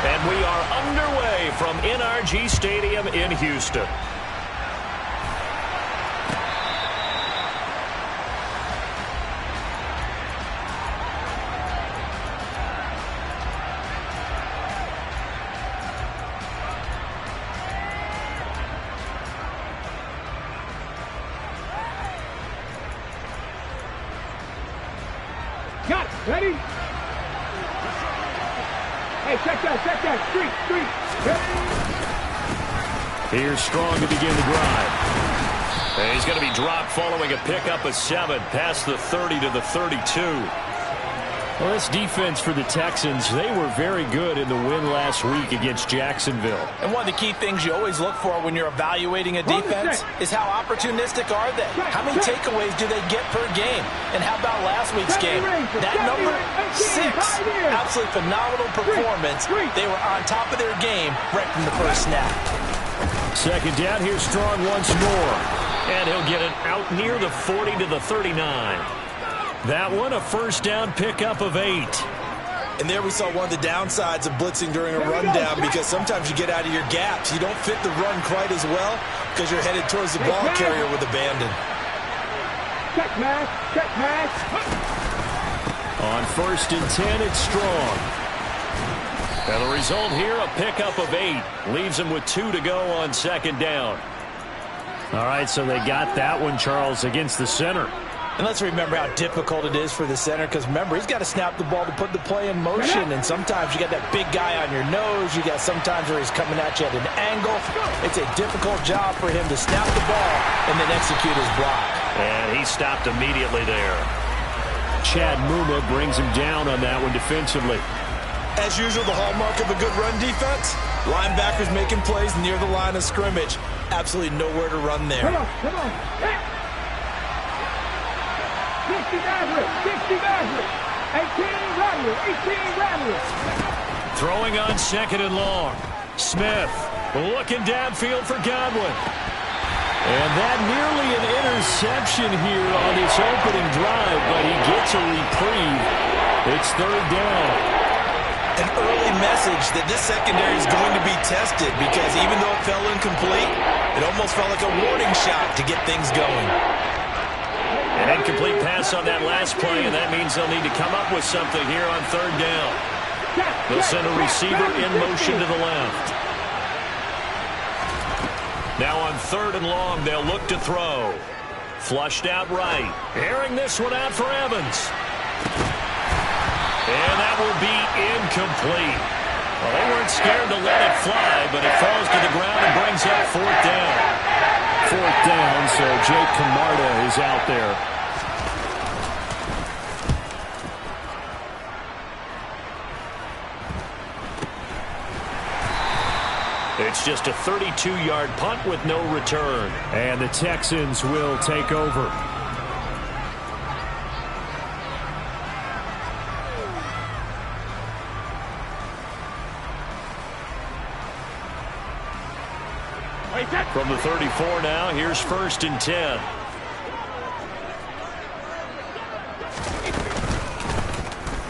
And we are underway from NRG Stadium in Houston. Got it. Ready? Hey, check that. Street. Here's Strong to begin the drive. And he's going to be dropped following a pickup of 7 past the 30 to the 32. Well, this defense for the Texans, they were very good in the win last week against Jacksonville. And one of the key things you always look for when you're evaluating a defense is how opportunistic are they? How many takeaways do they get per game? And how about last week's game? That number, 6. Absolutely phenomenal performance. They were on top of their game right from the first snap. Second down, here's Strong once more. And he'll get it out near the 40 to the 39. That one, a first down pickup of 8. And there we saw one of the downsides of blitzing during a rundown, because sometimes you get out of your gaps. You don't fit the run quite as well because you're headed towards the ball carrier with abandon. Check pass. On 1st and 10, it's Strong. And the result here, a pickup of 8. Leaves him with 2 to go on 2nd down. All right, so they got that one, Charles, against the center. And let's remember how difficult it is for the center, because remember, he's got to snap the ball to put the play in motion, and sometimes you got that big guy on your nose. You got sometimes where he's coming at you at an angle. It's a difficult job for him to snap the ball and then execute his block. And he stopped immediately there. Chad Muma brings him down on that one defensively. As usual, the hallmark of a good run defense, linebackers making plays near the line of scrimmage. Absolutely nowhere to run there. Come on. Hey. 60 Maverick. 18 Rattler. Throwing on 2nd and long. Smith looking downfield for Godwin. And that nearly an interception here on this opening drive, but he gets a reprieve. It's 3rd down. An early message that this secondary is going to be tested, because even though it fell incomplete, it almost felt like a warning shot to get things going. An incomplete pass on that last play, and that means they'll need to come up with something here on 3rd down. They'll send a receiver in motion to the left. Now on 3rd and long, they'll look to throw. Flushed out right. Airing this one out for Evans. And that will be incomplete. Well, they weren't scared to let it fly, but it falls to the ground and brings up 4th down. 4th down, so Jake Camarda is out there. It's just a 32-yard punt with no return. And the Texans will take over. From the 34 now, here's 1st and 10.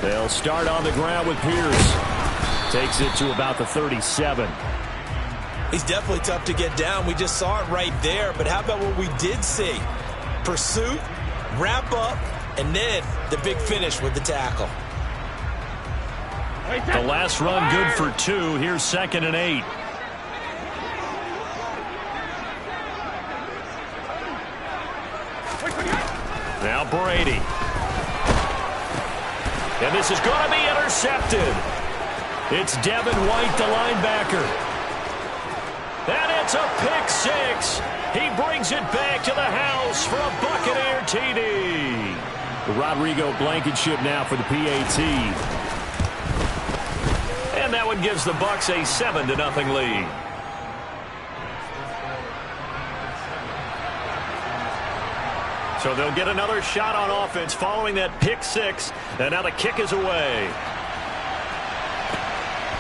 They'll start on the ground with Pierce. Takes it to about the 37. He's definitely tough to get down. We just saw it right there. But how about what we did see? Pursuit, wrap up, and then the big finish with the tackle. The last run good for 2. Here's 2nd and 8. Now Brady. And this is going to be intercepted. It's Devin White, the linebacker. And it's a pick 6. He brings it back to the house for a Buccaneer TD. Rodrigo Blankenship now for the PAT. And that one gives the Bucs a 7-0 lead. So they'll get another shot on offense following that pick 6. And now the kick is away.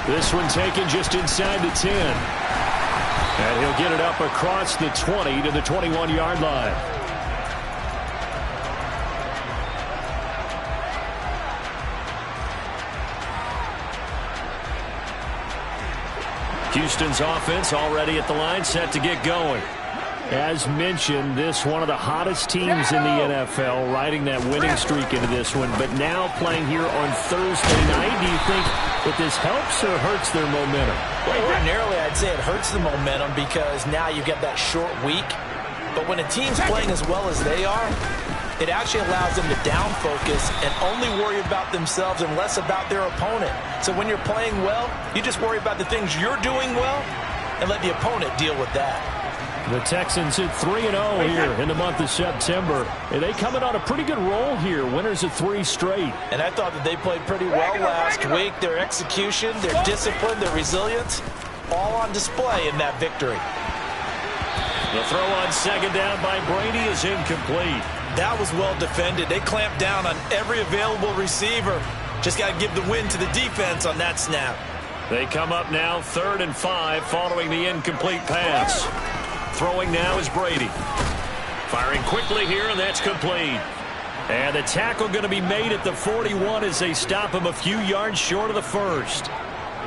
This one taken just inside the 10. And he'll get it up across the 20 to the 21-yard line. Houston's offense already at the line, set to get going. As mentioned, this one of the hottest teams in the NFL, riding that winning streak into this one, but now playing here on Thursday night. Do you think that this helps or hurts their momentum? Well, ordinarily, I'd say it hurts the momentum because now you get that short week. But when a team's playing as well as they are, it actually allows them to down focus and only worry about themselves and less about their opponent. So when you're playing well, you just worry about the things you're doing well and let the opponent deal with that. The Texans at 3-0 here in the month of September. And they coming on a pretty good roll here. Winners of 3 straight. And I thought that they played pretty well last week. Their execution, their discipline, their resilience, all on display in that victory. The throw on second down by Brady is incomplete. That was well defended. They clamped down on every available receiver. Just got to give the win to the defense on that snap. They come up now 3rd and 5 following the incomplete pass. Throwing now is Brady. Firing quickly here, and that's complete. And the tackle going to be made at the 41 as they stop him a few yards short of the first.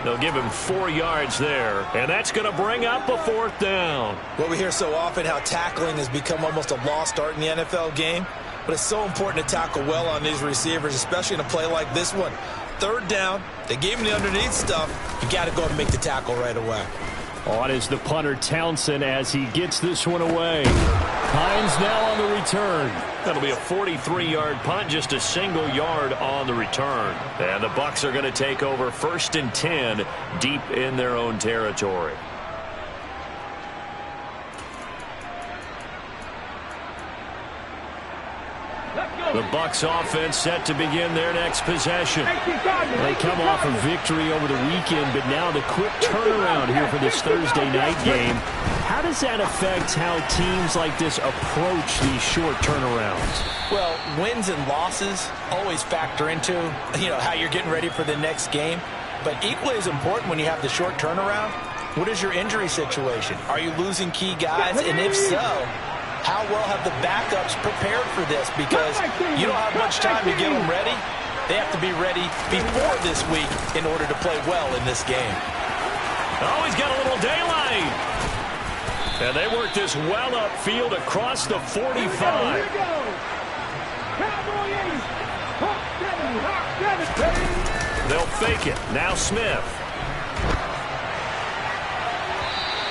They'll give him 4 yards there, and that's going to bring up a 4th down. Well, we hear so often how tackling has become almost a lost art in the NFL game, but it's so important to tackle well on these receivers, especially in a play like this one. 3rd down, they gave him the underneath stuff. You got to go and make the tackle right away. On is the punter Townsend as he gets this one away. Hines now on the return. That'll be a 43-yard punt, just a single yard on the return. And the Bucs are going to take over 1st and 10 deep in their own territory. The Bucs offense set to begin their next possession. They come off a victory over the weekend, but now the quick turnaround here for this Thursday night game. How does that affect how teams like this approach these short turnarounds? Well, wins and losses always factor into, how you're getting ready for the next game. But equally as important when you have the short turnaround, what is your injury situation? Are you losing key guys? And if so, how well have the backups prepared for this? Because you don't have much time to get them ready. They have to be ready before this week in order to play well in this game. Oh, he's got a little daylight. And they work this well upfield across the 45. They'll fake it. Now Smith.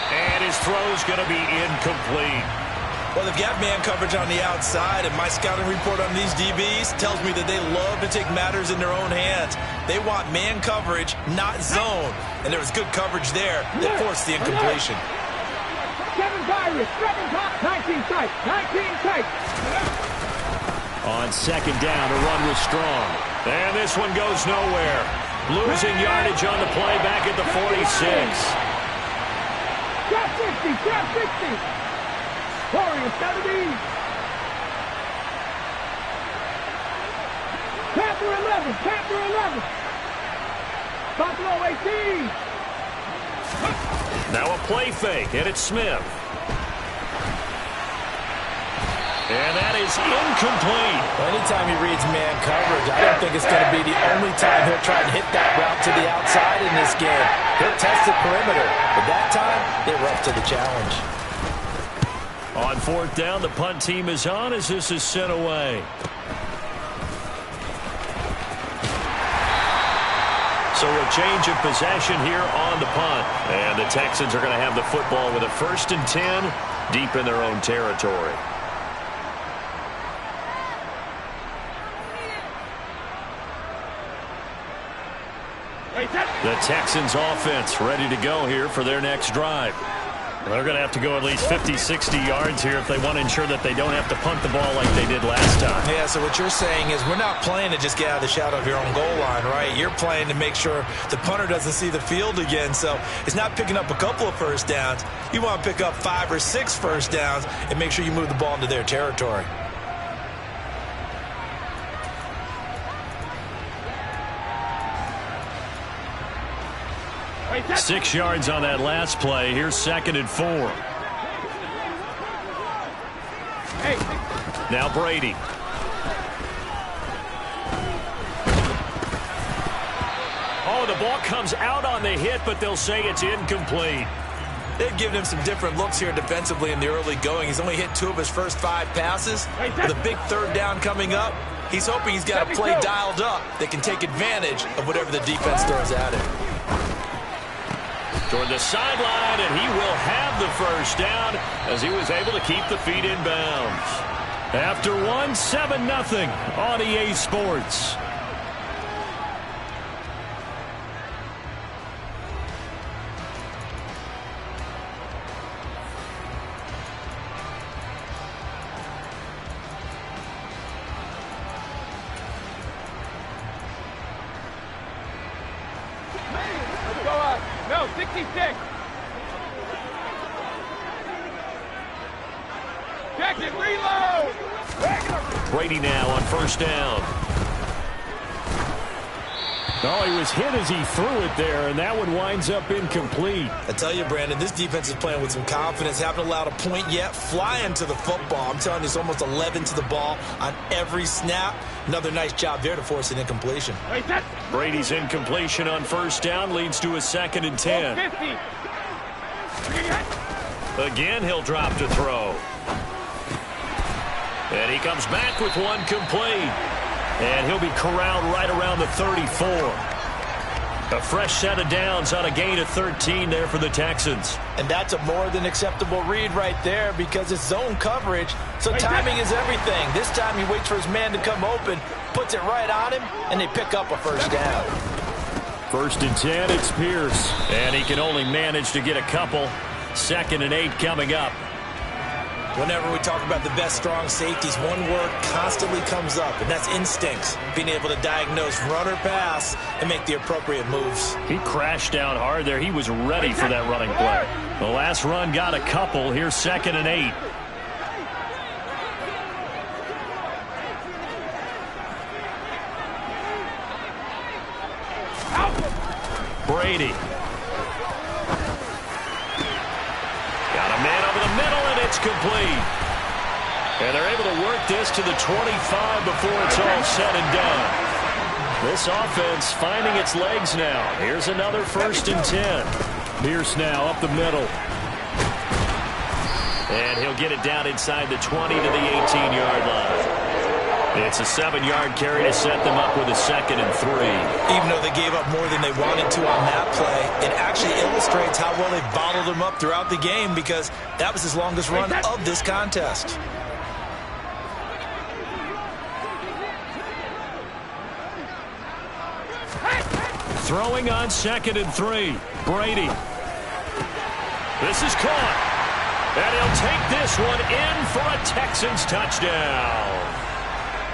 And his throw's going to be incomplete. Well, they've got man coverage on the outside, and my scouting report on these DBs tells me that they love to take matters in their own hands. They want man coverage, not zone. And there was good coverage there that forced the incompletion. 19 tight. On second down, a run was strong. And this one goes nowhere. Losing yardage on the play back at the 46. Drop 60. Warriors got to be. Panther 11. Buffalo 18. Now a play fake, and it's Smith. And that is incomplete. Well, anytime he reads man coverage, I don't think it's going to be the only time he'll try and hit that route to the outside in this game. He'll test the perimeter, but that time, they were up to the challenge. On 4th down, the punt team is on as this is sent away. So a change of possession here on the punt. And the Texans are going to have the football with a 1st and 10 deep in their own territory. The Texans offense ready to go here for their next drive. They're going to have to go at least 50, 60 yards here if they want to ensure that they don't have to punt the ball like they did last time. Yeah, so what you're saying is we're not playing to just get out of the shadow of your own goal line, right? You're playing to make sure the punter doesn't see the field again. So it's not picking up a couple of first downs. You want to pick up 5 or 6 first downs and make sure you move the ball into their territory. Wait, 6 yards on that last play. Here's 2nd and 4. Now Brady. Oh, the ball comes out on the hit, but they'll say it's incomplete. They've given him some different looks here defensively in the early going. He's only hit 2 of his first 5 passes. With a big 3rd down coming up, he's hoping he's got a play dialed up that can take advantage of whatever the defense throws at him. Toward the sideline, and he will have the first down as he was able to keep the feet in bounds. After 1, 7-0 on EA Sports. No, 66. Check it, reload. Brady now on first down. Oh, he was hit as he threw it there, and that one winds up incomplete. I tell you, Brandon, this defense is playing with some confidence. Haven't allowed a point yet. Flying to the football. I'm telling you, it's almost 11 to the ball on every snap. Another nice job there to force an incompletion. Brady's incompletion on first down leads to a 2nd and 10. Again, he'll drop to throw. And he comes back with one complete. And he'll be corralled right around the 34. A fresh set of downs on a gain of 13 there for the Texans. And that's a more than acceptable read right there because it's zone coverage, so timing is everything. This time he waits for his man to come open, puts it right on him, and they pick up a first down. 1st and 10, it's Pierce. And he can only manage to get a couple. 2nd and 8 coming up. Whenever we talk about the best strong safeties, one word constantly comes up, and that's instincts. Being able to diagnose run or pass and make the appropriate moves. He crashed down hard there. He was ready for that running play. The last run got a couple. Here's 2nd and 8. Brady. Got a man over the middle, and it's complete. And they're able to work this to the 25 before it's all said and done. This offense finding its legs now. Here's another 1st and 10. Pierce now up the middle. And he'll get it down inside the 20 to the 18-yard line. It's a 7-yard carry to set them up with a 2nd and 3. Even though they gave up more than they wanted to on that play, it actually illustrates how well they bottled him up throughout the game because that was his longest run of this contest. Throwing on 2nd and 3. Brady. This is caught. And he'll take this one in for a Texans touchdown.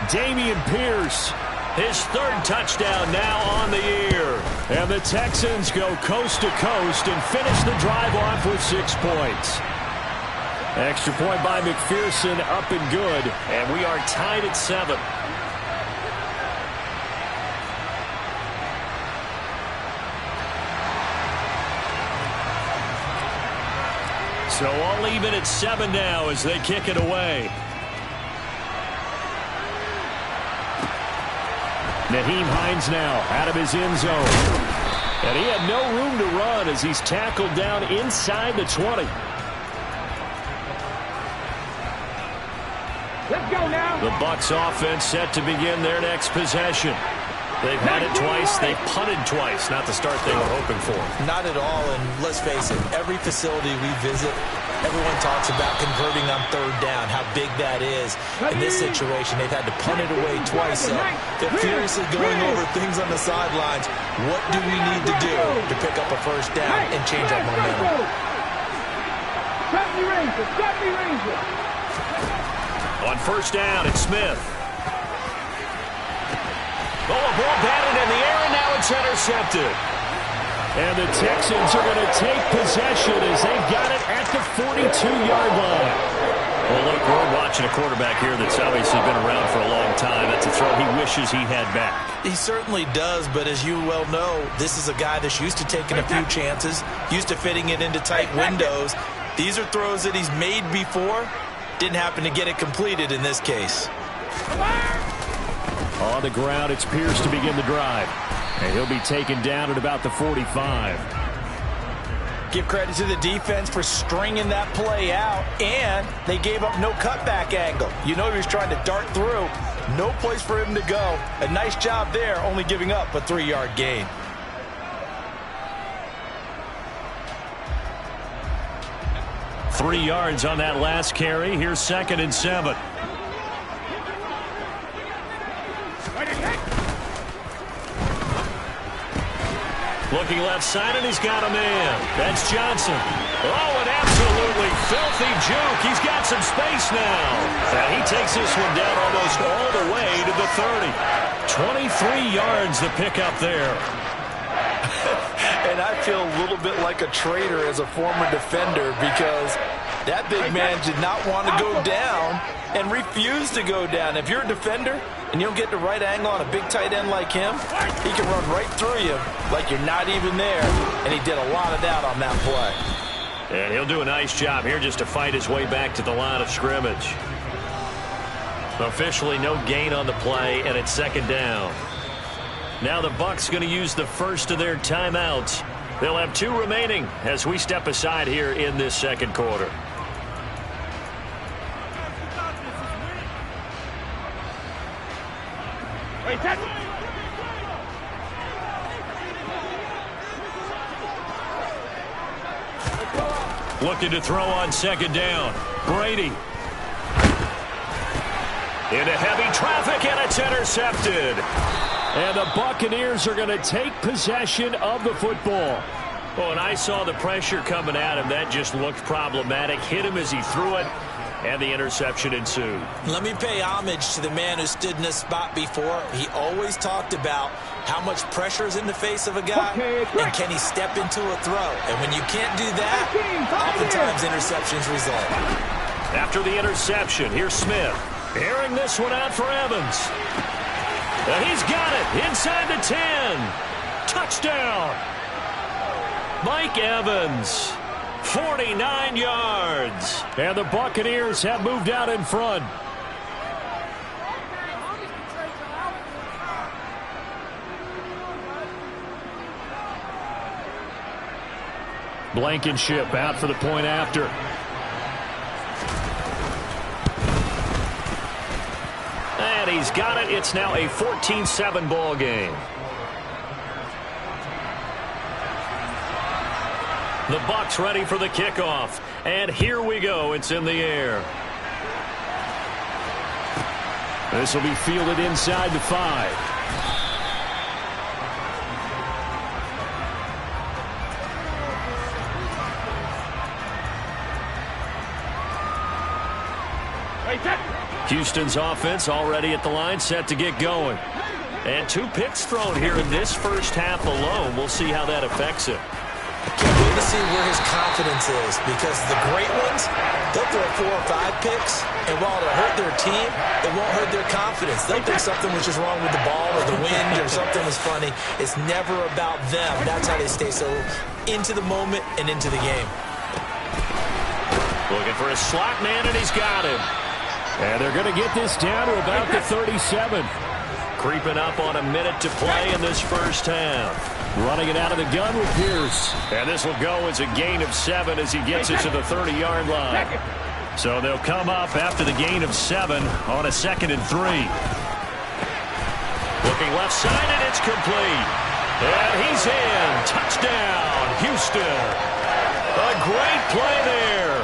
Dameon Pierce, his 3rd touchdown now on the year. And the Texans go coast to coast and finish the drive off with 6 points. Extra point by McPherson, up and good. And we are tied at 7. So all even at 7 now as they kick it away. Nyheim Hines now out of his end zone. And he had no room to run as he's tackled down inside the 20. Let's go now. The Bucs offense set to begin their next possession. They've had it twice. They've punted twice. Not the start they were hoping for. Not at all, and let's face it, every facility we visit, everyone talks about converting on 3rd down, how big that is. In this situation, they've had to punt it away twice, so they're furiously going over things on the sidelines. What do we need to do to pick up a first down and change our momentum? On first down, it's Smith. Oh, a ball batted in the air, and now it's intercepted. And the Texans are going to take possession as they've got it at the 42-yard line. Well, look, we're watching a quarterback here that's obviously been around for a long time. That's a throw he wishes he had back. He certainly does, but as you well know, this is a guy that's used to taking a few chances, used to fitting it into tight windows. These are throws that he's made before. Didn't happen to get it completed in this case. On the ground, it's Pierce to begin the drive. And he'll be taken down at about the 45. Give credit to the defense for stringing that play out, and they gave up no cutback angle. You know he was trying to dart through. No place for him to go. A nice job there, only giving up a 3-yard gain. Three yards on that last carry. Here's 2nd and 7. Looking left side, and he's got a man. That's Johnson. Oh, an absolutely filthy juke. He's got some space now. And he takes this one down almost all the way to the 30. 23 yards the pickup there. And I feel a little bit like a traitor as a former defender because that big man did not want to go down and refused to go down. If you're a defender and you don't get the right angle on a big tight end like him, he can run right through you like you're not even there. And he did a lot of that on that play. And he'll do a nice job here just to fight his way back to the line of scrimmage. Officially no gain on the play, and it's 2nd down. Now the Bucs going to use the first of their timeouts. They'll have 2 remaining as we step aside here in this 2nd quarter. Looking to throw on 2nd down. Brady. Into heavy traffic, and it's intercepted. And the Buccaneers are going to take possession of the football. Oh, and I saw the pressure coming at him. That just looked problematic. Hit him as he threw it, and the interception ensued. Let me pay homage to the man who stood in this spot before. He always talked about how much pressure is in the face of a guy, and can he step into a throw. And when you can't do that, oftentimes interceptions result. After the interception, here's Smith. Airing this one out for Evans. He's got it inside the 10. Touchdown. Mike Evans, 49 yards. And the Buccaneers have moved out in front. Blankenship out for the point after. And he's got it. It's now a 14-7 ball game. The Bucs ready for the kickoff. And here we go. It's in the air. This will be fielded inside the 5. Houston's offense already at the line, set to get going. And 2 picks thrown here in this first half alone. We'll see how that affects it. Can't wait to see where his confidence is, because the great ones, they'll throw 4 or 5 picks, and while it'll hurt their team, it won't hurt their confidence. They'll think something was just wrong with the ball or the wind or something was funny. It's never about them. That's how they stay so into the moment and into the game. Looking for a slot man, and he's got him. And they're going to get this down to about the 37. Creeping up on a minute to play in this first half. Running it out of the gun with Pierce. And this will go as a gain of 7 as he gets it to the 30-yard line. So they'll come up after the gain of 7 on a 2nd and 3. Looking left side, and it's complete. And he's in. Touchdown, Houston. A great play there.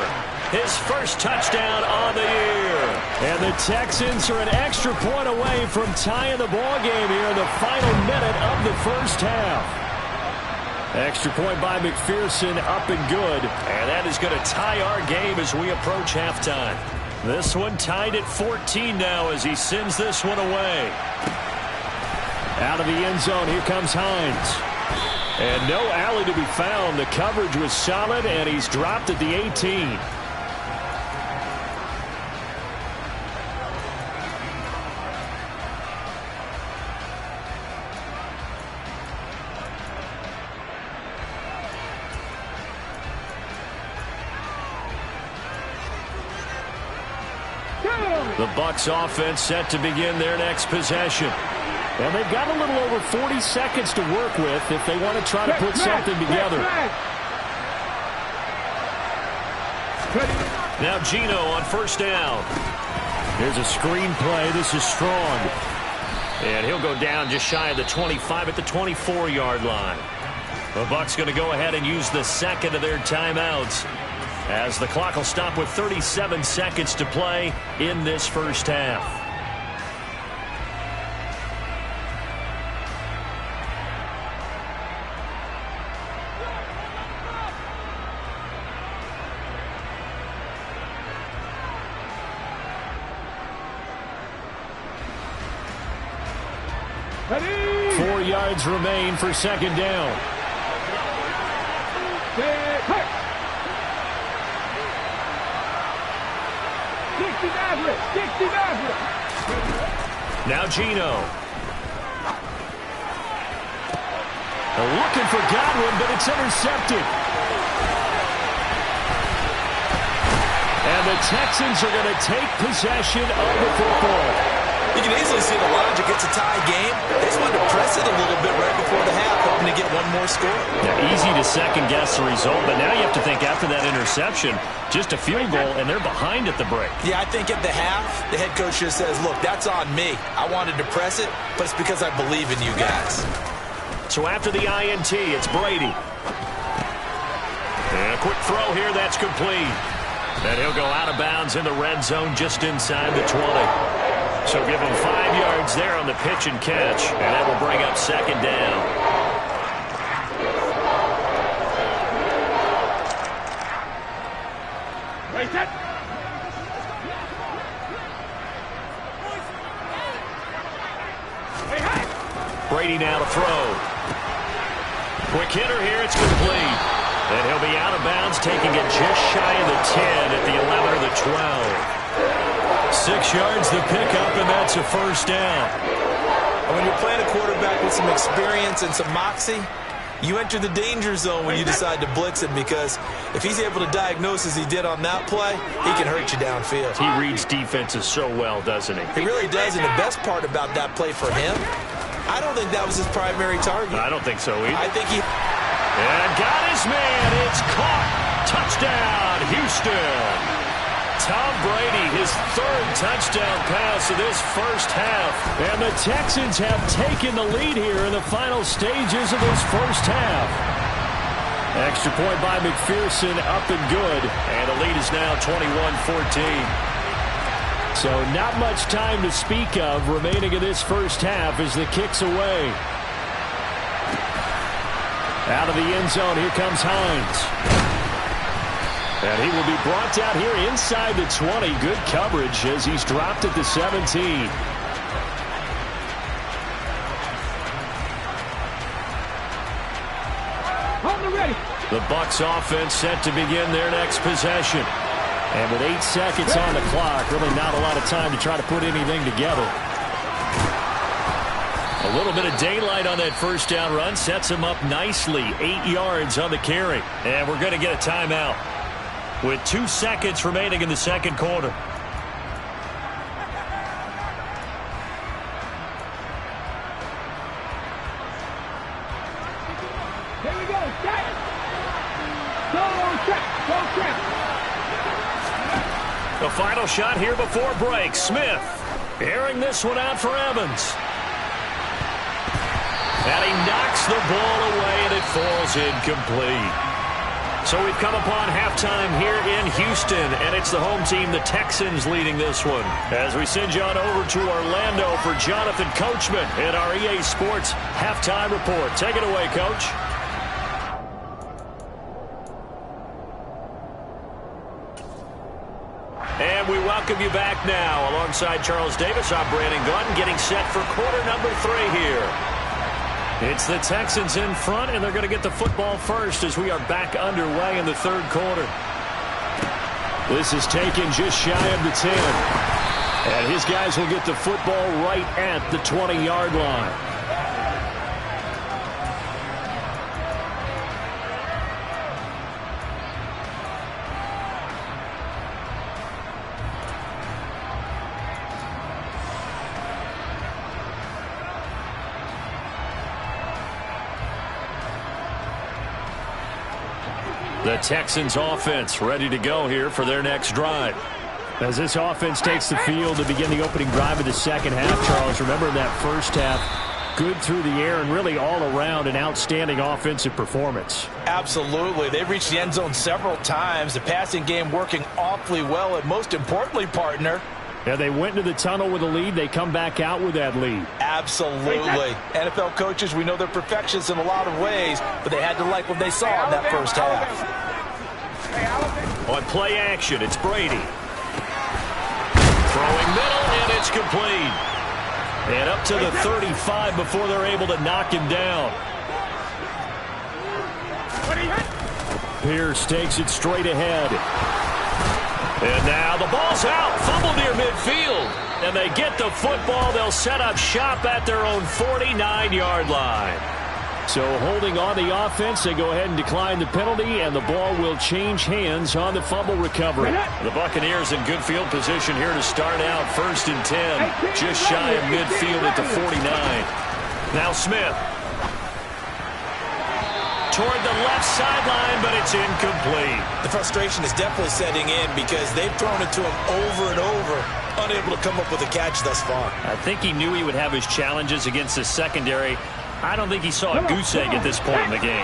His first touchdown on the year. And the Texans are an extra point away from tying the ball game here in the final minute of the first half. Extra point by McPherson, up and good. And that is going to tie our game as we approach halftime. This one tied at 14 now as he sends this one away. Out of the end zone, here comes Hines. And no alley to be found. The coverage was solid, and he's dropped at the 18. The Bucs offense set to begin their next possession. And they've got a little over 40 seconds to work with if they want to try to put something together. Now Gino on first down. Here's a screen play. This is strong. And he'll go down just shy of the 25 at the 24-yard line. The Bucs going to go ahead and use the second of their timeouts, as the clock will stop with 37 seconds to play in this first half. Ready? 4 yards remain for second down. Now Gino. They're looking for Godwin, but it's intercepted. And the Texans are going to take possession of the football. You can easily see the logic. It's a tie game. They just wanted to press it a little bit right before the half, hoping to get one more score. Yeah, easy to second-guess the result, but now you have to think after that interception, just a field goal, and they're behind at the break. Yeah, I think at the half, the head coach just says, look, that's on me. I wanted to press it, but it's because I believe in you guys. So after the INT, it's Brady. And a quick throw here, that's complete. And he'll go out of bounds in the red zone just inside the 20. So give him 5 yards there on the pitch and catch, and that will bring up second down. Brady now to throw. Quick hitter here, it's complete. And he'll be out of bounds, taking it just shy of the 10 at the 11 or the 12. 6 yards to pick up, and that's a first down. When you're playing a quarterback with some experience and some moxie, you enter the danger zone when you decide to blitz him, because if he's able to diagnose as he did on that play, he can hurt you downfield. He reads defenses so well, doesn't he? He really does, and the best part about that play for him, I don't think that was his primary target. I don't think so either. I think he... And got his man. It's caught. Touchdown, Houston. Tom Brady, his third touchdown pass of this first half. And the Texans have taken the lead here in the final stages of this first half. Extra point by McPherson, up and good. And the lead is now 21-14. So not much time to speak of remaining in this first half as the kick's away. Out of the end zone, here comes Hines. And he will be brought down here inside the 20. Good coverage as he's dropped at the 17. The Bucs offense set to begin their next possession. And with 8 seconds on the clock, really not a lot of time to try to put anything together. A little bit of daylight on that first down run sets him up nicely. 8 yards on the carry. And we're going to get a timeout with 2 seconds remaining in the second quarter. Here we go. Set. Go check. Go check. The final shot here before break. Smith airing this one out for Evans. And he knocks the ball away, and it falls incomplete. So we've come upon halftime here in Houston, and it's the home team, the Texans, leading this one. As we send you on over to Orlando for Jonathan Coachman in our EA Sports Halftime Report. Take it away, Coach. And we welcome you back now. Alongside Charles Davis, I'm Brandon Gordon, getting set for quarter number 3 here. It's the Texans in front, and they're going to get the football first as we are back underway in the third quarter. This is taken just shy of the 10. And his guys will get the football right at the 20-yard line. The Texans offense ready to go here for their next drive. As this offense takes the field to begin the opening drive of the second half, Charles, remember in that first half, good through the air and really all around an outstanding offensive performance. Absolutely. They've reached the end zone several times. The passing game working awfully well. And most importantly, partner, yeah, they went into the tunnel with a lead. They come back out with that lead. Absolutely. NFL coaches, we know they're perfectionists in a lot of ways, but they had to like what they saw in that first half. On play action, it's Brady. Throwing middle, and it's complete. And up to the 35 before they're able to knock him down. Pierce takes it straight ahead. And now the ball's out. Fumble near midfield. And they get the football. They'll set up shop at their own 49-yard line. So holding on the offense, they go ahead and decline the penalty, and the ball will change hands on the fumble recovery. The Buccaneers in good field position here to start out 1st and 10. Just shy of midfield at the 49. Now Smith. Toward the left sideline, but it's incomplete. The frustration is definitely setting in because they've thrown it to him over and over, unable to come up with a catch thus far. I think he knew he would have his challenges against the secondary. I don't think he saw a goose egg at this point in the game.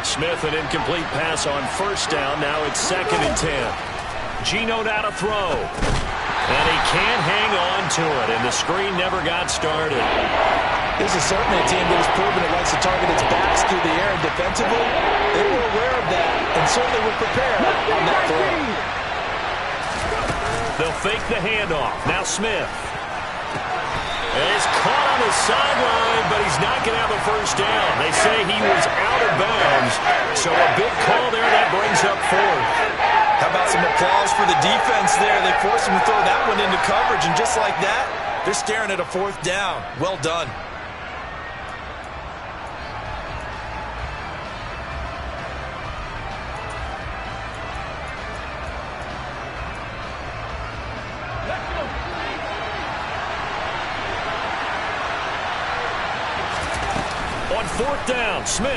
Smith, an incomplete pass on 1st down. Now it's 2nd and 10. Geno now to throw. And he can't hang on to it, and the screen never got started. This is certainly a team that has proven it likes to target its backs through the air, and defensively, they were aware of that and certainly were prepared on that throw. They'll fake the handoff. Now Smith. And he's caught on the sideline, but he's not going to have a 1st down. They say he was out of bounds, so a big call there that brings up 4th. How about some applause for the defense there? They forced him to throw that one into coverage, and just like that, they're staring at a 4th down. Well done. On 4th down, Smith.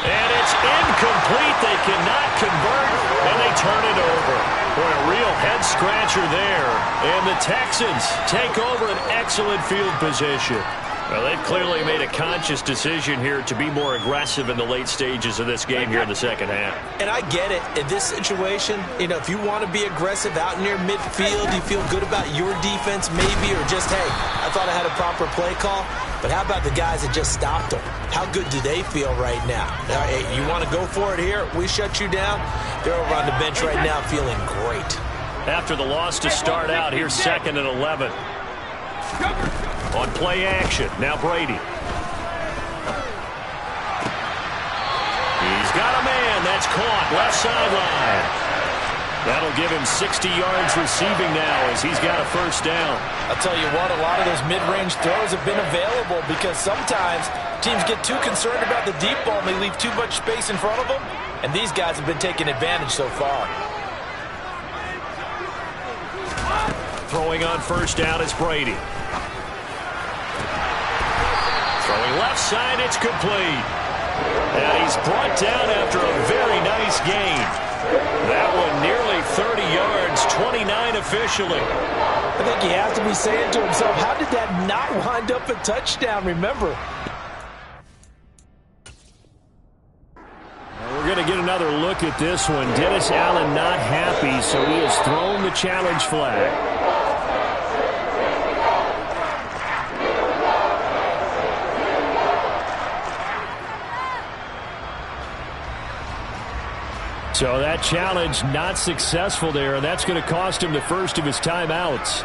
And it's incomplete. They cannot convert, and they turn it over. Boy, a real head-scratcher there. And the Texans take over an excellent field position. Well, they've clearly made a conscious decision here to be more aggressive in the late stages of this game here in the second half. And I get it. In this situation, you know, if you want to be aggressive out near midfield, you feel good about your defense maybe, or just, hey, I thought I had a proper play call. But how about the guys that just stopped them? How good do they feel right now? Hey, you want to go for it here? We shut you down? They're over on the bench right now feeling great. After the loss to start out, here's 2nd and 11. On play action, now Brady. He's got a man. That's caught. Left sideline. That'll give him 60 yards receiving now as he's got a 1st down. I'll tell you what, a lot of those mid-range throws have been available because sometimes teams get too concerned about the deep ball and they leave too much space in front of them, and these guys have been taking advantage so far. Throwing on 1st down is Brady. Throwing left side, it's complete. And he's brought down after a very nice gain. That one nearly 30 yards, 29 officially. I think he has to be saying to himself, how did that not wind up a touchdown? Remember. We're going to get another look at this one. Dennis Allen not happy, so he has thrown the challenge flag. So that challenge not successful there, and that's going to cost him the 1st of his timeouts.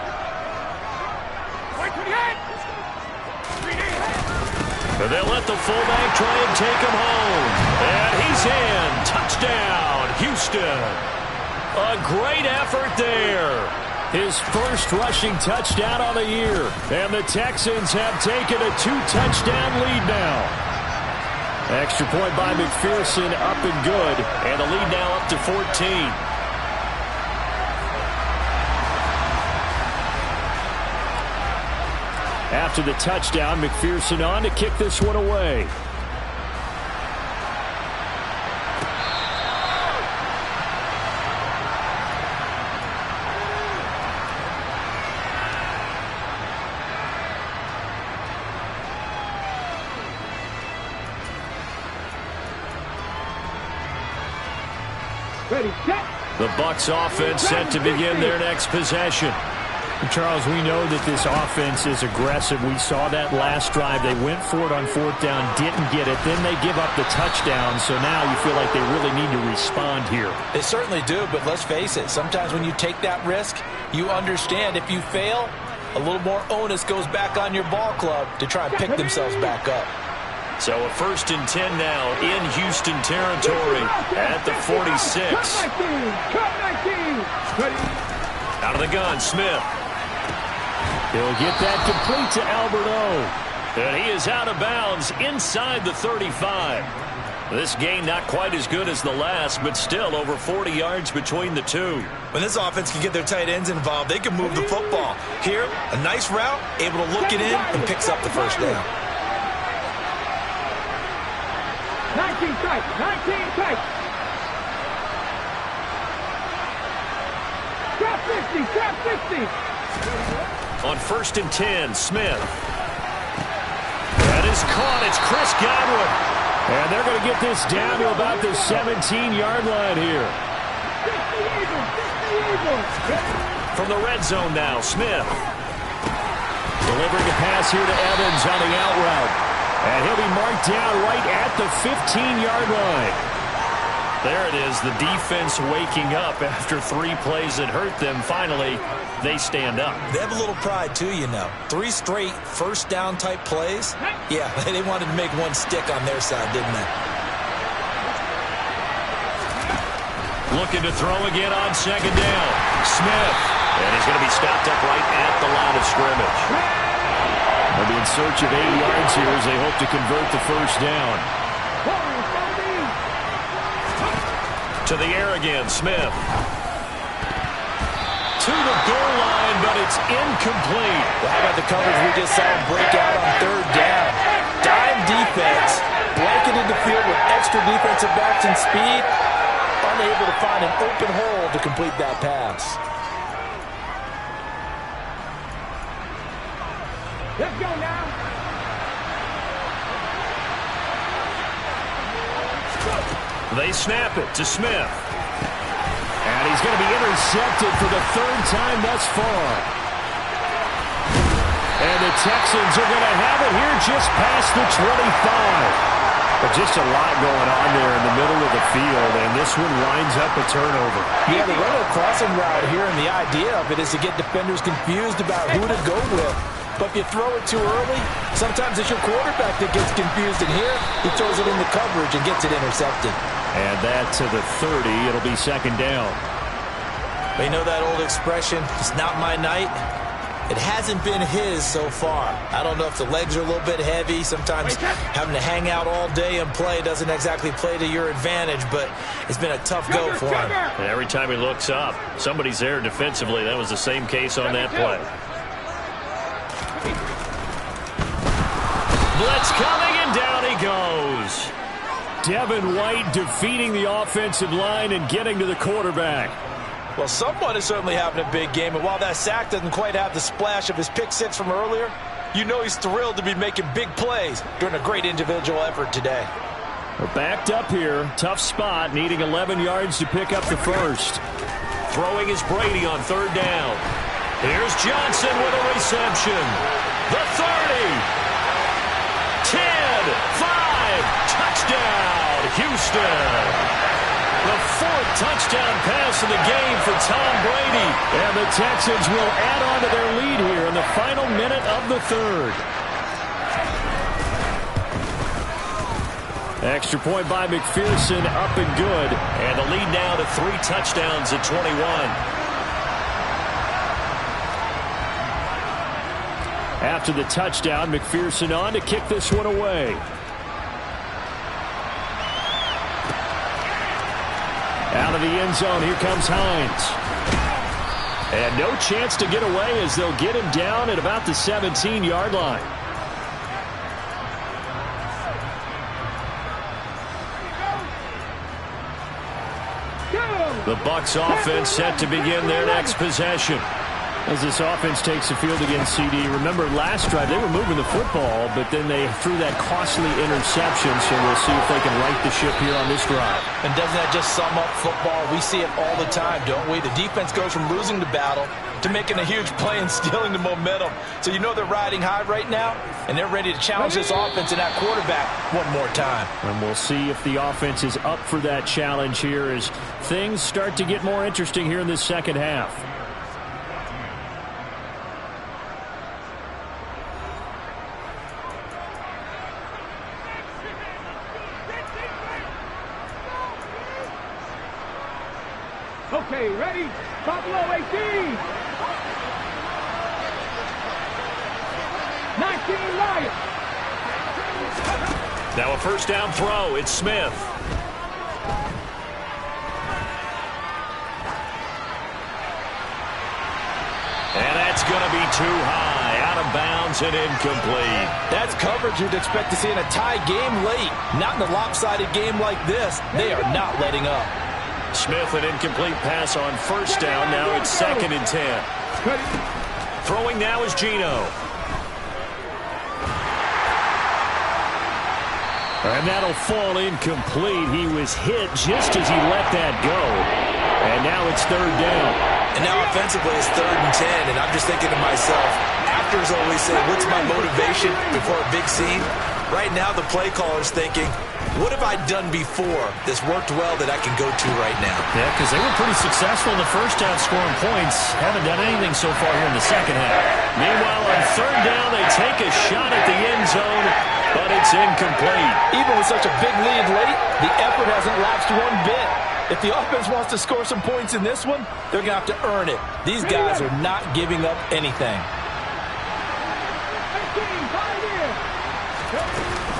And they'll let the fullback try and take him home. And he's in. Touchdown, Houston. A great effort there. His 1st rushing touchdown on the year. And the Texans have taken a 2-touchdown lead now. Extra point by McPherson, up and good. And the lead now up to 14. After the touchdown, McPherson on to kick this one away. Ready, set. The Bucs offense set to begin their next possession. Charles, we know that this offense is aggressive. We saw that last drive. They went for it on fourth down, didn't get it. Then they give up the touchdown. So now you feel like they really need to respond here. They certainly do, but let's face it. Sometimes when you take that risk, you understand if you fail, a little more onus goes back on your ball club to try and pick themselves back up. So a 1st and 10 now in Houston territory at the 46. Cut 19. Ready. Out of the gun, Smith. He'll get that complete to Alberto. And he is out of bounds inside the 35. This game not quite as good as the last, but still over 40 yards between the two. When this offense can get their tight ends involved, they can move the football. Here, a nice route, able to look it in, and picks up the first down. 19 tight. 19 tight. Trap 50. Trap 50. On 1st and 10, Smith. That is caught. It's Chris Godwin. And they're going to get this down to about the 17-yard line here. From the red zone now, Smith. Delivering a pass here to Evans on the out route. And he'll be marked down right at the 15-yard line. There it is, the defense waking up after 3 plays that hurt them. Finally, they stand up. They have a little pride, too, you know. 3 straight first down type plays. Yeah, they wanted to make one stick on their side, didn't they? Looking to throw again on 2nd down. Smith. And he's going to be stopped up right at the line of scrimmage. They'll be in search of 8 yards here as they hope to convert the first down. To the air again, Smith. To the goal line, but it's incomplete. Well, how about the coverage we just saw break out on 3rd down? Dime defense, blanketed the field with extra defensive backs and speed, unable to find an open hole to complete that pass. Let's go now. They snap it to Smith. And he's going to be intercepted for the 3rd time thus far. And the Texans are going to have it here just past the 25. But just a lot going on there in the middle of the field, and this one winds up a turnover. Yeah, they run a crossing route here, and the idea of it is to get defenders confused about who to go with. But if you throw it too early, sometimes it's your quarterback that gets confused, and here he throws it into coverage and gets it intercepted. And that to the 30. It'll be 2nd down. They know that old expression, it's not my night. It hasn't been his so far. I don't know if the legs are a little bit heavy. Sometimes having to hang out all day and play doesn't exactly play to your advantage, but it's been a tough go for him. And every time he looks up, somebody's there defensively. That was the same case on that play. Blitz coming, and down he goes. Devin White defeating the offensive line and getting to the quarterback. Well, someone is certainly having a big game, and while that sack doesn't quite have the splash of his pick six from earlier, you know he's thrilled to be making big plays during a great individual effort today. We're backed up here. Tough spot, needing 11 yards to pick up the first. Throwing is Brady on 3rd down. Here's Johnson with a reception. The 30. 10, 5, touchdown, Houston. The 4th touchdown pass of the game for Tom Brady. And the Texans will add on to their lead here in the final minute of the 3rd. Extra point by McPherson, up and good. And the lead now to 3 touchdowns at 21. After the touchdown, McPherson on to kick this one away. Out of the end zone, here comes Hines. And no chance to get away as they'll get him down at about the 17-yard line. The Bucs offense set to begin their next possession. As this offense takes the field against CD, remember last drive they were moving the football, but then they threw that costly interception, so we'll see if they can right the ship here on this drive. And doesn't that just sum up football? We see it all the time, don't we? The defense goes from losing the battle to making a huge play and stealing the momentum. So you know they're riding high right now, and they're ready to challenge this offense and that quarterback one more time. And we'll see if the offense is up for that challenge here as things start to get more interesting here in this second half. Okay, ready? Buffalo 18. 19 Lions. Now a first down throw. It's Smith. And that's going to be too high. Out of bounds and incomplete. That's coverage you'd expect to see in a tie game late. Not in a lopsided game like this. They are not letting up. Smith, an incomplete pass on first down. Now it's 2nd and 10. Throwing now is Geno. And that'll fall incomplete. He was hit just as he let that go. And now it's 3rd down. And now offensively it's 3rd and 10. And I'm just thinking to myself, actors always say, what's my motivation before a big scene? Right now the play caller's thinking, what have I done before this worked well that I can go to right now? Yeah, because they were pretty successful in the first half scoring points. Haven't done anything so far here in the second half. Meanwhile, on 3rd down, they take a shot at the end zone, but it's incomplete. Even with such a big lead late, the effort hasn't lapsed one bit. If the offense wants to score some points in this one, they're going to have to earn it. These guys are not giving up anything.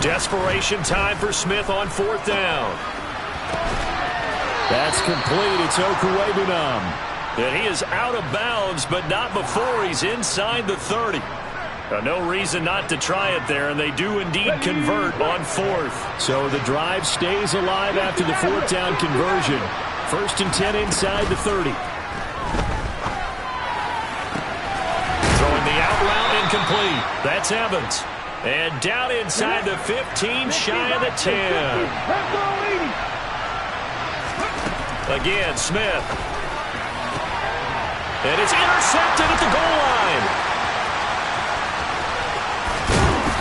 Desperation time for Smith on 4th down. That's complete. It's Okuwebunam. And he is out of bounds, but not before he's inside the 30. No reason not to try it there, and they do indeed convert on 4th. So the drive stays alive after the 4th down conversion. 1st and 10 inside the 30. Throwing the out route incomplete. That's Evans. And down inside the 15, shy of the 10. Again, Smith. And it's intercepted at the goal line.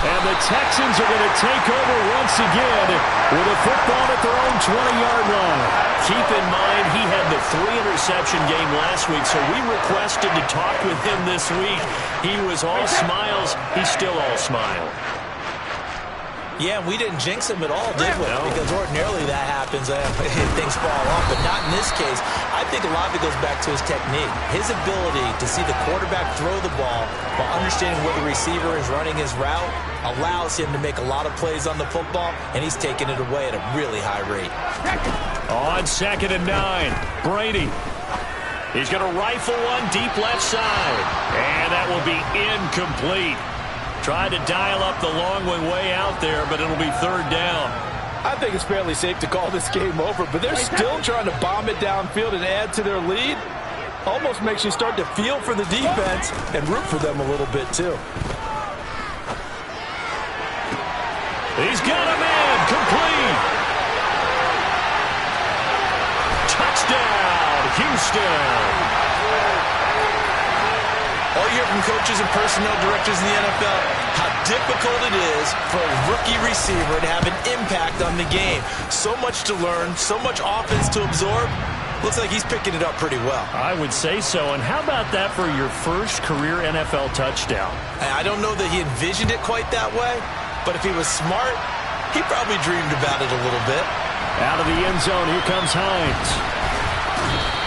And the Texans are going to take over once again with a football at their own 20-yard line. Keep in mind, he had the 3-interception game last week, so we requested to talk with him this week. He was all smiles. He's still all smile. Yeah, we didn't jinx him at all, did we? No. Because ordinarily that happens, things fall off, but not in this case. I think a lot of it goes back to his technique. His ability to see the quarterback throw the ball while understanding where the receiver is running his route allows him to make a lot of plays on the football, and he's taking it away at a really high rate. On 2nd and 9, Brady. He's going to rifle one deep left side, and that will be incomplete. Tried to dial up the long one way out there, but it'll be 3rd down. I think it's fairly safe to call this game over, but they're still trying to bomb it downfield and add to their lead. Almost makes you start to feel for the defense and root for them a little bit, too. He's got a man, complete. Touchdown, Houston. All you hear from coaches and personnel directors in the NFL, how difficult it is for a rookie receiver to have an impact on the game. So much to learn, so much offense to absorb. Looks like he's picking it up pretty well. I would say so. And how about that for your first career NFL touchdown? I don't know that he envisioned it quite that way, but if he was smart, he probably dreamed about it a little bit. Out of the end zone, here comes Hines.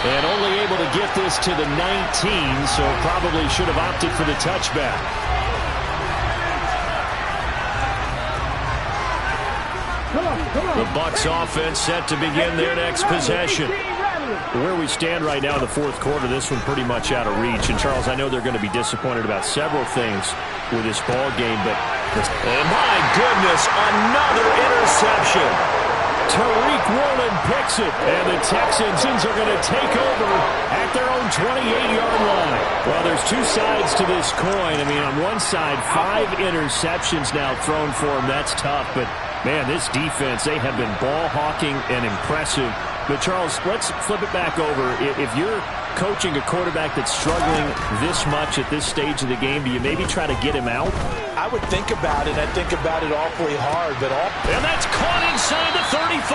And only able to get this to the 19, so probably should have opted for the touchback. The Bucs offense set to begin their next possession. Where we stand right now in the 4th quarter, this one pretty much out of reach. And, Charles, I know they're going to be disappointed about several things with this ball game, but... And my goodness, another interception. Tariq Woolen picks it, and the Texans are going to take over at their own 28-yard line. Well, there's two sides to this coin. I mean, on one side, 5 interceptions now thrown for him. That's tough, but, man, this defense, they have been ball hawking and impressive. But, Charles, let's flip it back over. If you're coaching a quarterback that's struggling this much at this stage of the game, do you maybe try to get him out? I would think about it. I think about it awfully hard. And that's caught inside the 35.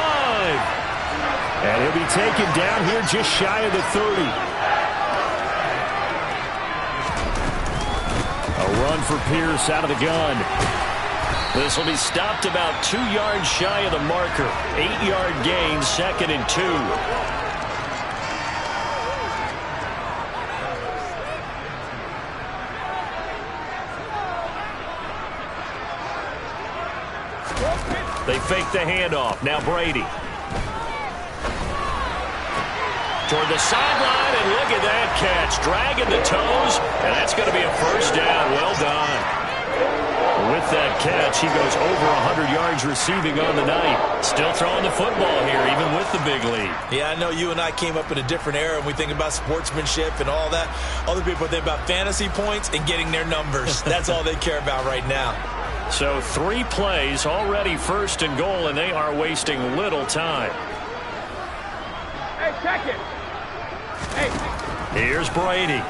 And he'll be taken down here just shy of the 30. A run for Pierce out of the gun. This will be stopped about 2 yards shy of the marker. 8-yard gain, 2nd and 2. They fake the handoff. Now Brady. Toward the sideline, and look at that catch. Dragging the toes, and that's going to be a first down. Well done. With that catch, he goes over 100 yards receiving on the night. Still throwing the football here, even with the big lead. Yeah, I know you and I came up in a different era, and we think about sportsmanship and all that. Other people think about fantasy points and getting their numbers. That's all they care about right now. So 3 plays, already 1st and goal, and they are wasting little time. Hey, check it. Hey. Here's Brady.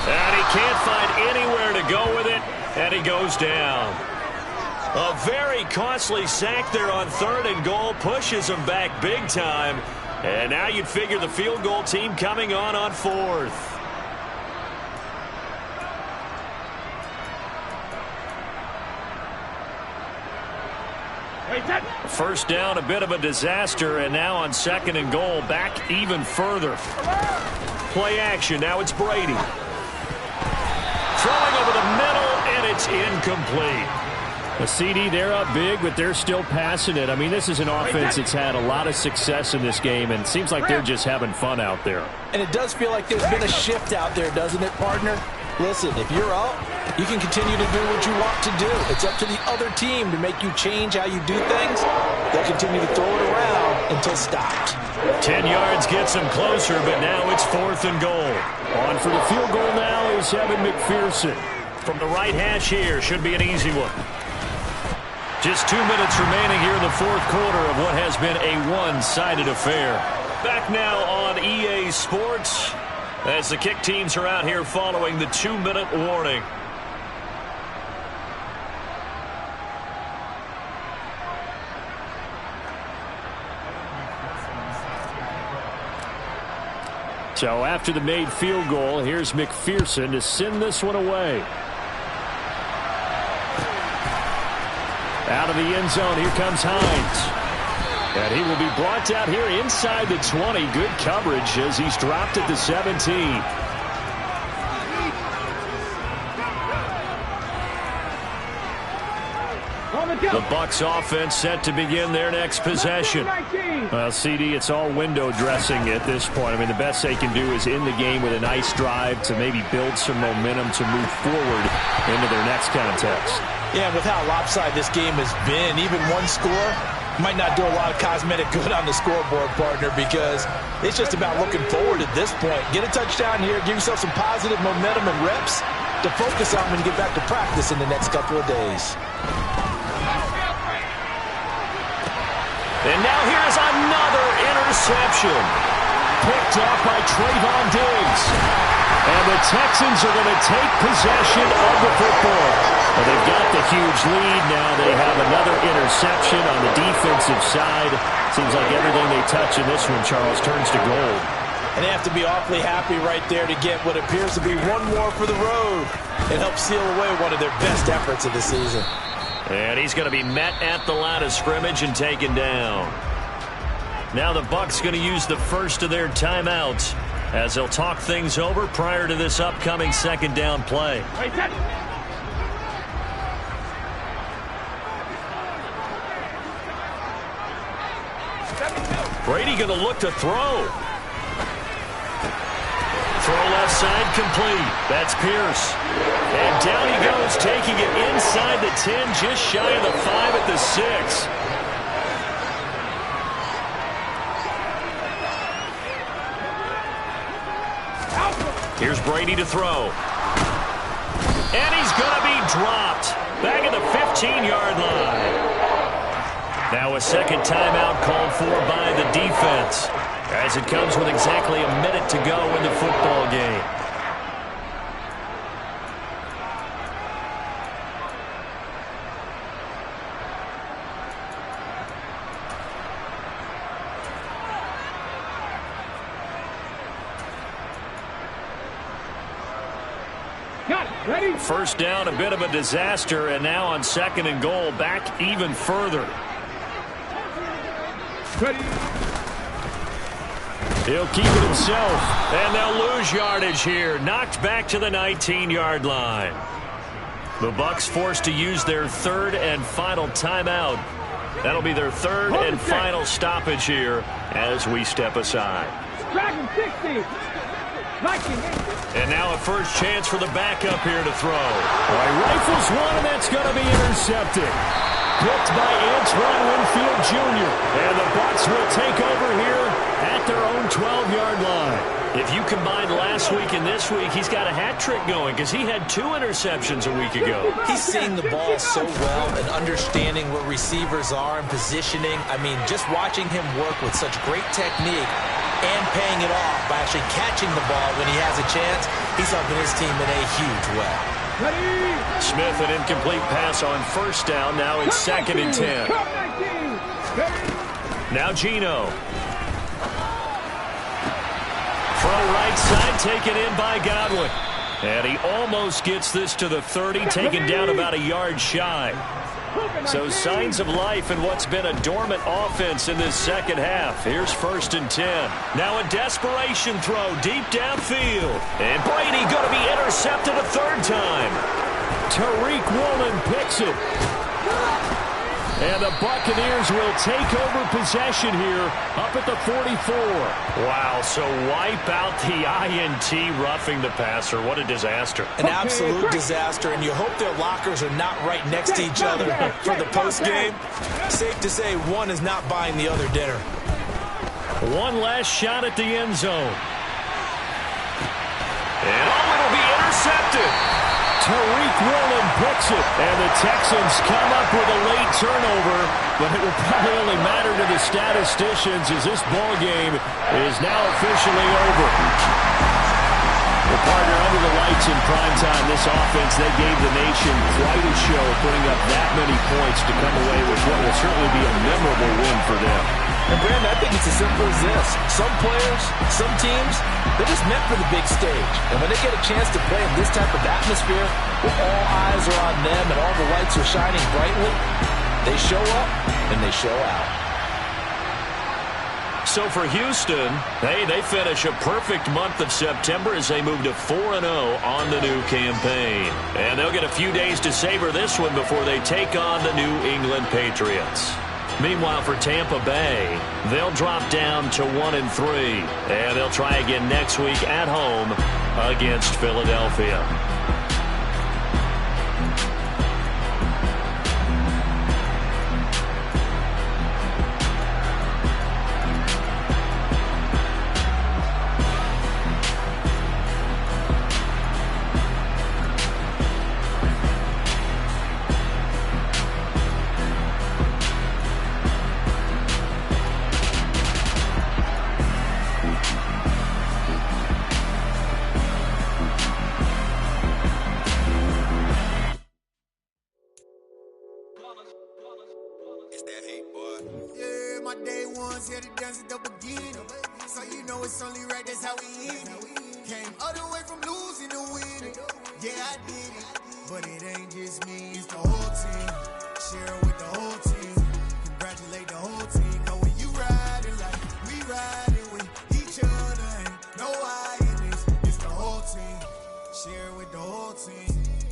And he can't find anywhere to go with it, and he goes down. A very costly sack there on 3rd and goal, pushes him back big time. And now you'd figure the field goal team coming on 4th. First down, a bit of a disaster, and now on 2nd and goal, back even further. Play action, now it's Brady. Throwing over the middle, and it's incomplete. The CD, they're up big, but they're still passing it. I mean, this is an offense that's had a lot of success in this game, and it seems like they're just having fun out there. And it does feel like there's been a shift out there, doesn't it, partner? Listen, if you're up, you can continue to do what you want to do. It's up to the other team to make you change how you do things. They'll continue to throw it around until stopped. 10 yards gets them closer, but now it's 4th and goal. On for the field goal now is Evan McPherson. From the right hash here, should be an easy one. Just 2 minutes remaining here in the 4th quarter of what has been a one-sided affair. Back now on EA Sports as the kick teams are out here following the 2-minute warning. So after the made field goal, here's McPherson to send this one away. Out of the end zone, here comes Hines. And he will be brought down here inside the 20. Good coverage as he's dropped at the 17. The Bucs offense set to begin their next possession. Well, CD, it's all window dressing at this point. I mean, the best they can do is end the game with a nice drive to maybe build some momentum to move forward into their next contest. Yeah, with how lopsided this game has been, even one score might not do a lot of cosmetic good on the scoreboard, partner, because it's just about looking forward at this point. Get a touchdown here, give yourself some positive momentum and reps to focus on when you get back to practice in the next couple of days. And now here's another interception. Picked off by Trayvon Diggs. And the Texans are going to take possession of the football. Well, they've got the huge lead. Now they have another interception on the defensive side. Seems like everything they touch in this one, Charles, turns to gold. And they have to be awfully happy right there to get what appears to be one more for the road and help seal away one of their best efforts of the season. And he's going to be met at the line of scrimmage and taken down. Now the Bucs going to use the first of their timeouts as they'll talk things over prior to this upcoming 2nd down play. Brady going to look to throw. Throw left side complete. That's Pierce. And down he goes, taking it inside the 10, just shy of the 5 at the 6. Here's Brady to throw. And he's going to be dropped. Back at the 15-yard line. Now a second timeout called for by the defense, as it comes with exactly a minute to go in the football game. Ready? First down, a bit of a disaster, and now on 2nd and goal, back even further. Ready? He'll keep it himself, and they'll lose yardage here. Knocked back to the 19-yard line. The Bucs forced to use their 3rd and final timeout. That'll be their 3rd and final stoppage here as we step aside. Dragon 60. And now a first chance for the backup here to throw. All right, rifles one, and that's going to be intercepted. Picked by Antoine Winfield Jr. And the Bucs will take over here at their own 12-yard line. If you combine last week and this week, he's got a hat trick going because he had 2 interceptions a week ago. He's seeing the ball so well and understanding where receivers are and positioning. I mean, just watching him work with such great technique and paying it off by actually catching the ball when he has a chance, he's helping his team in a huge way. Smith, an incomplete pass on first down. Now it's 2nd and 10. Now Geno. Throw right side, taken in by Godwin. And he almost gets this to the 30, taken down about a yard shy. So signs of life in what's been a dormant offense in this second half. Here's 1st and 10. Now a desperation throw deep downfield. And Brady going to be intercepted a 3rd time. Tariq Woolen picks it. And the Buccaneers will take over possession here up at the 44. Wow, so wipe out the INT roughing the passer. What a disaster. An absolute disaster, and you hope their lockers are not right next to each other for the postgame. Safe to say one is not buying the other dinner. One last shot at the end zone. And it'll be intercepted. Tariq Woolen picks it, and the Texans come up with a late turnover, but it will probably only matter to the statisticians as this ball game is now officially over. Well, partner, under the lights in prime time, this offense, they gave the nation quite a show, putting up that many points to come away with what will certainly be a memorable win for them. And, Brandon, I think it's as simple as this. Some players, some teams, they're just meant for the big stage. And when they get a chance to play in this type of atmosphere, where all eyes are on them and all the lights are shining brightly, they show up and they show out. So for Houston, hey, they finish a perfect month of September as they move to 4-0 on the new campaign. And they'll get a few days to savor this one before they take on the New England Patriots. Meanwhile, for Tampa Bay, they'll drop down to 1-3, and they'll try again next week at home against Philadelphia.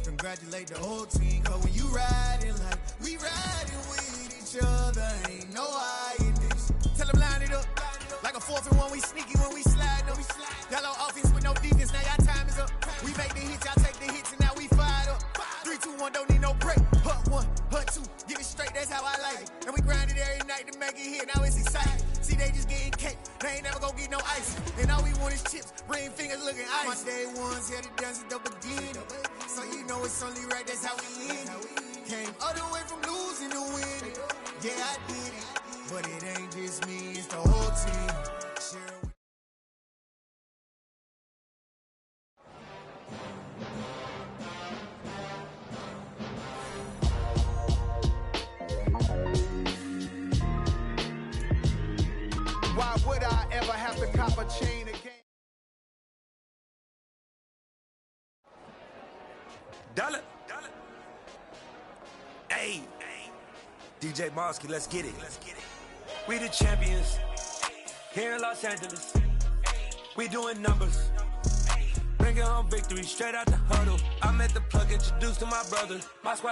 Congratulate the whole team, cause when you riding like we riding with each other, ain't no I in this. Tell them line it up, like a 4th and 1, we sneaky when we slide up. Y'all on offense with no defense, now y'all time is up. We make the hits, y'all take the hits, and now we that's how I like it. And we grind it every night to make it hit, now it's exciting. See, they just getting cake, they ain't never gonna get no ice. And all we want is chips, ring fingers looking ice. My day ones here to dance at the beginning. So you know it's only right, that's how we live. Came all the way from losing to winning. Yeah, I did it, but it ain't just me, it's the whole team. Why would I ever have to cop a chain again? Dollar. Hey, DJ Mosky, let's get it. We the champions here in Los Angeles. We doing numbers. Bringing home victory straight out the huddle. I'm at the plug, introduced to my brother. My squad.